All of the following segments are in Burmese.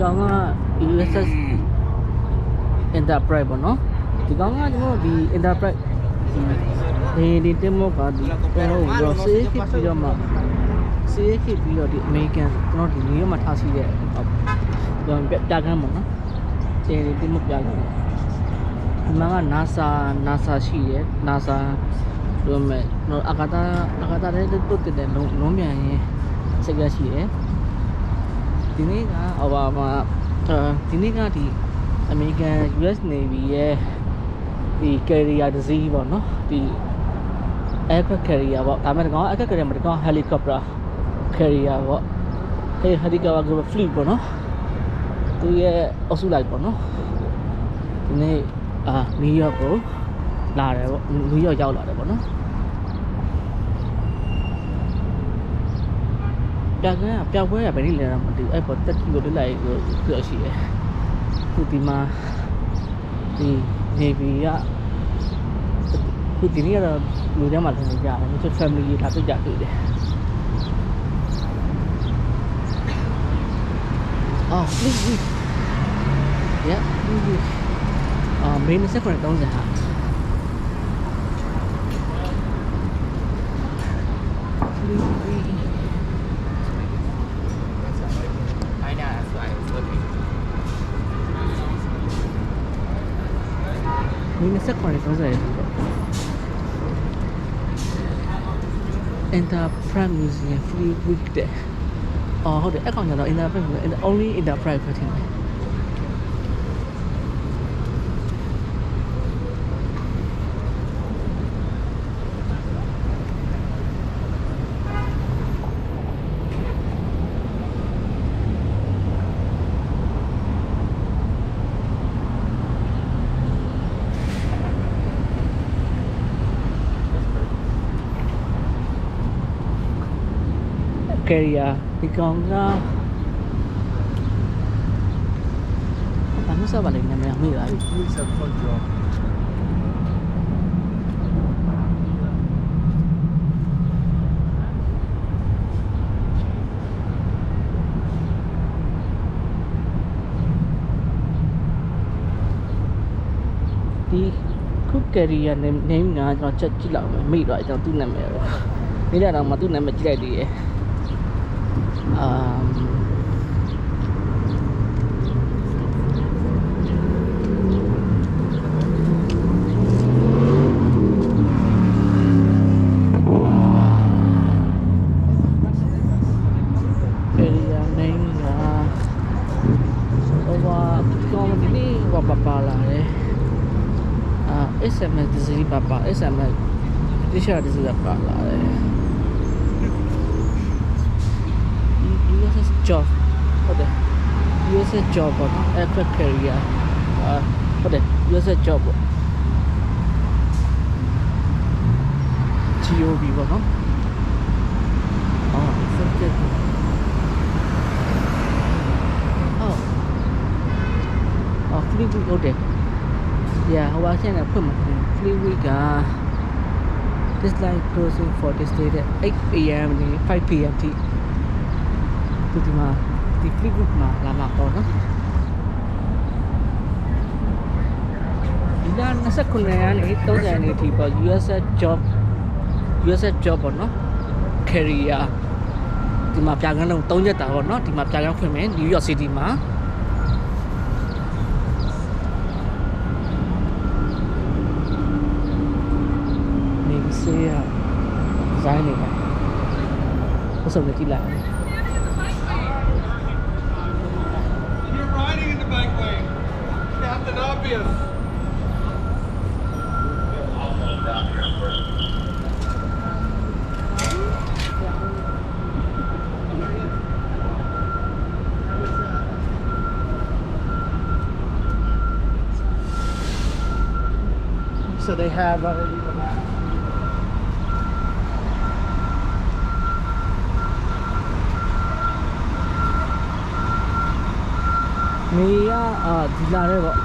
ကောင်က USS Enterprise ပေါ့နော်ဒီကောင်ကကျွန်တော်ဒီ Enterprise ဒီတင်မောကဒီကျွန်တော်တို့ဆေးခစ်ပြီးတော့မှဆေးခစ်ပြီးတော့ဒီ American ကျွန်တော်ဒီနေရာမှာထားရှိတဲ့ကျွန်တော်ပြကန်းပေါ့နော်တင်မောပြကန်းဒီမှာက NASA ရှိတယ် NASA တို့မဲ့တော့အာကာသတဲ့တုတ်တဲ့လုံးမြန်ရင်စိတ်ကရှိတယ်ဒီနေ့ကဒီနေ့ကဒီ American US Navy ရဲ့ဒီ carrier တစ်စီးပေါ့နော်ဒီ aircraft carrier ပေါ့ဒါမဲ့ကောင် aircraft carrier မတကောင် helicopter carrier ပေါ့helicopter fleet ပေါ့နော်သူရဲ့အုပ်စုလိုက်ပေါ့နော်ဒီနေ့နယူးယောက်ကိုလာတယ်ပေါ့နယူးယောက်ရောက်လာတယ်ပေါ့နော်ပြပွဲကဘယ်နည်းလဲတော့မသိဘူးအဲ့ပေါ်တက်ကြီးကိုလွတ်လိုက်ဆိုရှိတယ်ခုဒီမှာဒီ Navy ကခုဒီနေ့ကတော့လူတွေမှာလည်းကြတယ်သူ family ထားတွေ့ကြတွေ့တယ်please yeah please main second 30ဟာမင်းစက်ခွန်လေး30ရတယ် Enterprise Museum free week တဲ့ဟုတ်တယ်အကောင့်ကျတော့ Enterprise only Enterprise ပဲထင်တယ်carrier ဒီကောင်ကဘာလို့စပါလဲနာမည်မေးလာပြီဒီခု carrier name ကကျွန်တော်ချက်ကြည့်လောက်မယ်မေးတော့ကျွန်တော်သူ့နာမည်ပဲမိရတော့မှသူ့နာမည်ကြည့်လိုက်သေးတယ်SMS ဒီစီပါ SMS တခြားဒီစီပါလာတယ် USS Job ဟုတ်တယ် USS Job ပေါ့နော် aircraft carrier ဟုတ်တယ် USS Job ပေါ့ GOB ပေါ့နော်subject fleet week ဟုတ်တယ်Yeah, how I can put my fleet week this line closing for this day at 8 AM and 5 PM to the fleet week ma lama ko no ilan nasa kunayan 3000 ni tipo USS job ပေါ့နော် carrier ဒီမှာပြကန်းလုံး3ရက်တာပေါ့နော်ဒီမှာပြကန်းဖွင့်မယ် New York City မှာဆေးရဇိုင်းနေပါဘယ်ဆိုကြည့်လိုက် You're riding in the bikeway. Captain Obvious. So they haveမေကဒီလာရဲပေါ့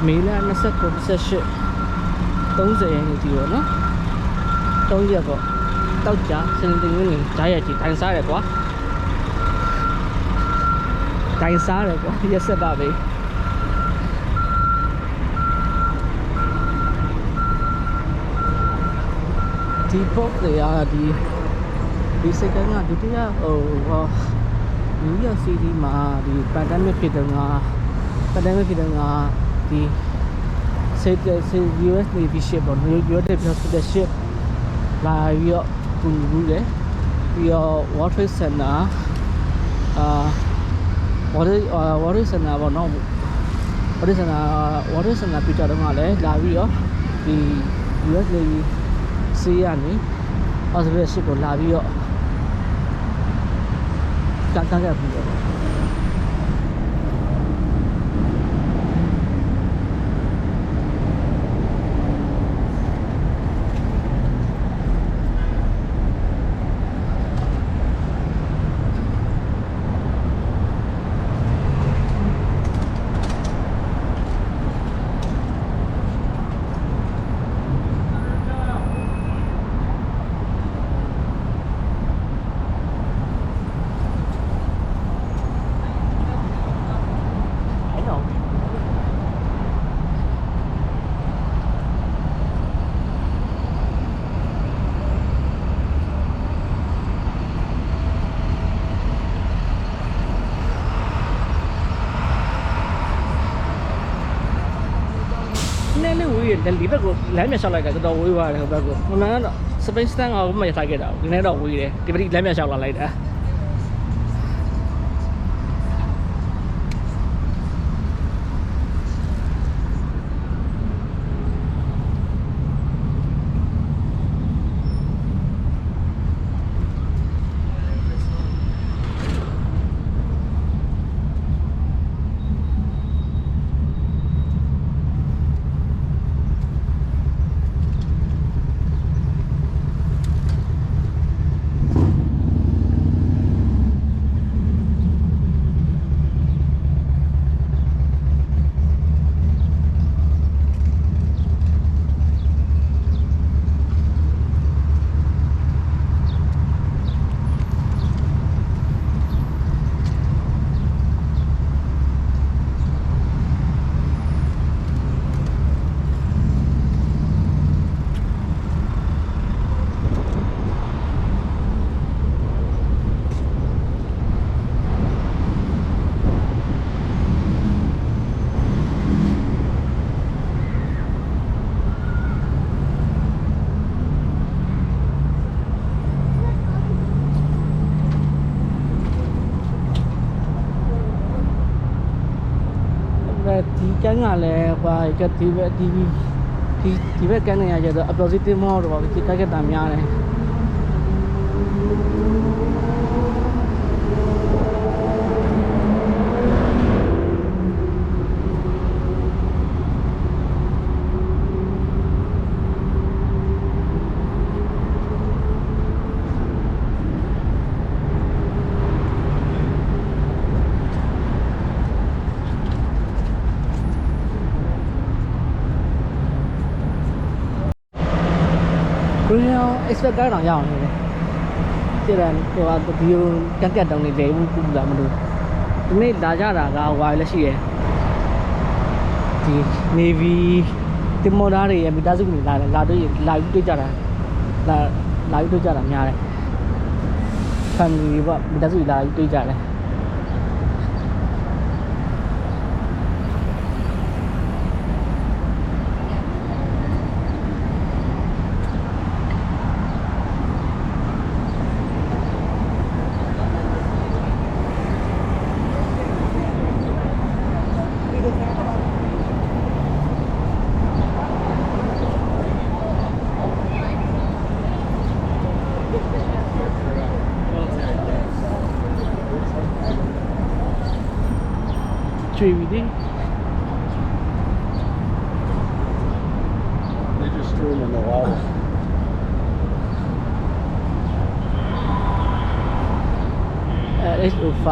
မေလ29 28 30ရက်နေ့ဒီရောနော်3ရက်ပေါ့တောက်ကြစနေတင်ဝင်ဂျားရက်ကြီးတိုင်စားတယ်ကွာတိုင်စားတယ်ကွာရက်ဆက်ပါပဲဒီပေါ့တွေအားဒီစကန်ကဒုတိယနယူးယောက်စီးတီးမှာဒီ pandemic ဖြစ်တဲ့ငါဒီစေ US Navy ship ပေါ့ US Hospital ship လာပြီးတော့ကူညီမှုတယ်ပြီးတော့ World Trade Center World Trade Center ပေါ့နော် World Trade Center ပြကြတော့မှလည်းလာပြီးတော့ဒီ US Navy စီးရနေ Hospital ship ကိုလာပြီးတော့ကန့်ခဲ့ပြီးတော့ဒီဘက်ကိုလမ်းမြန်လျှောက်လိုက်ကတော်တော်ဝေးသွားတယ်ဟိုဘက်ကိုမှန်တော့ Space Stand အောင်မှရထားခဲ့တာဒီနေ့တော့ဝေးတယ်ဒီပတိလမ်းမြန်လျှောက်လာလိုက်တာဒီကန်းကလည်းဟိုကဒီဘက်ကန်းနေရကြတော့ opposite မောတော့ဒီကက်ကတာများတယ်ဘယ်လို expect ကောင်းအောင်ရအောင်နေလဲကြည့်ရဟိုဒီကက်ကက်တောင်းနေတယ်ဘူးဘူးလားမလို့ဒီနေ့လာကြတာကဟိုလည်းရှိရယ်ဒီ Navy တင်မော်သားတွေရဲ့မိသားစုတွေလာတွေ့ကြတာလာတွေ့ကြတာများတယ် family ပေါ့မိသားစုလာတွေ့ကြတယ်ကျွေပြီဒီ They just threw them in the water. H05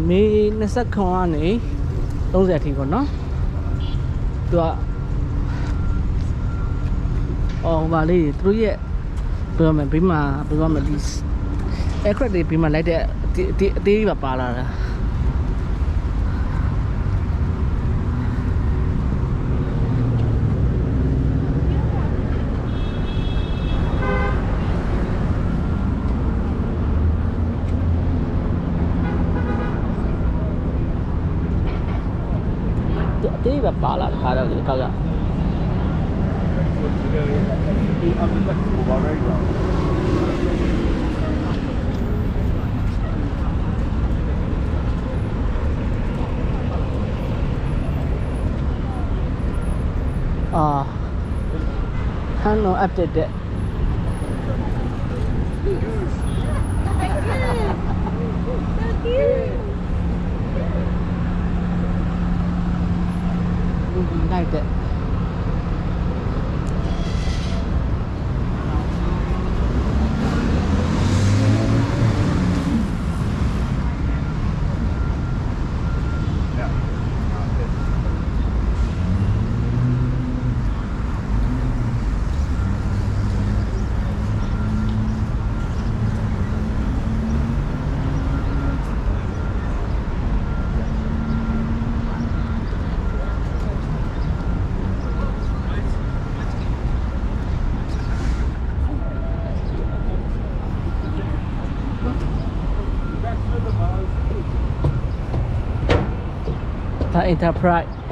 မေ29ကနေ30အထိပေါ့နော်သူကဗာလေးသူတို့ရဲ့ပြောမယ်ဘေးမှာပြောမယ်ဒီ aircraft တွေဘေးမှာလိုက်တဲ့အသေးကြီးပါလာတာအသေးပဲပါလာတာတော့ဒီကောက်က hang on update that like that the Enterprise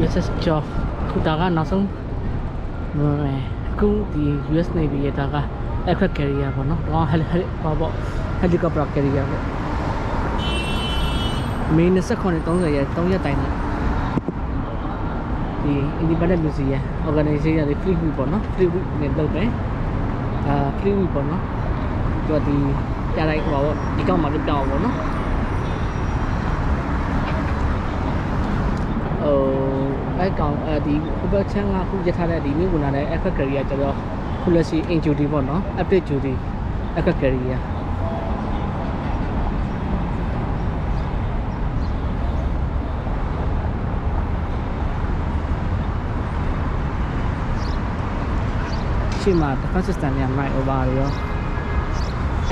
USS Joff ခုဒါကနောက်ဆုံးအခုဒီ US Navy ရဲ့ဒါက aircraft carrier ပေါ့နော်တော့helicopter carrier ပေါ့မေ29-30ရက်3ရက်တိုင်နဲ့ဒီ Independent Museum organization တွေ Fleet Week ပေါ့နော် Fleet Week နဲ့လုပ်တယ်Fleet Week ပေါ့နော်သူကဒီပြလိုက်ပေါ့ဒီကောင်မှပြတောင်းပေါ့နော်အဲ့ကောင်ဒီဟိုဘက်ချမ်းကခုရထားတဲ့ဒီမြို့ကနာတဲ့ aircraft carrier ကျတော့ခုလက်ရှိ in duty ပေါ့နော် update duty aircraft carrier ရှေ့မှာ defense system နဲ့ right over တွေရော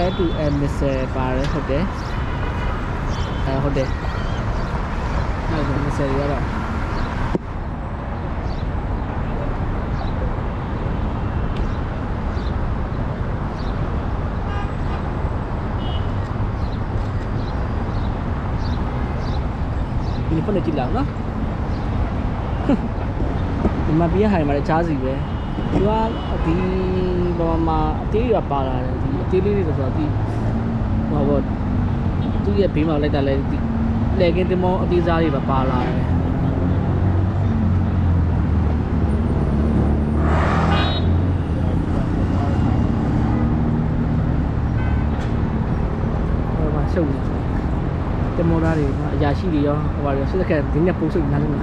air to air missile ပါတယ်ဟုတ်တယ်ဟုတ်တယ်အဲ့ဒါ missile တွေကတော့ဒီဖက်နဲ့ကြည့်လောက်နော်ဒီမှာပြရဟိုင်မှာလည်းကြားစီပဲသူကဒီဘာမှအသေးရပါလာတယ်ဒီအသေးလေးတွေဆိုတော့ဒီဟောပေါ့သူ့ရဲ့ဘေးမှာလိုက်တာလည်းဒီလေကင်းတင်မောအသေးစားတွေပါလာတယ်ဟောမှာရှုပ်နေတယ်တင်မောသားတွေအရာရှိတွေရောဟိုပါရောစစ်စက်ကဒီနေ့ပို့စုနားလို့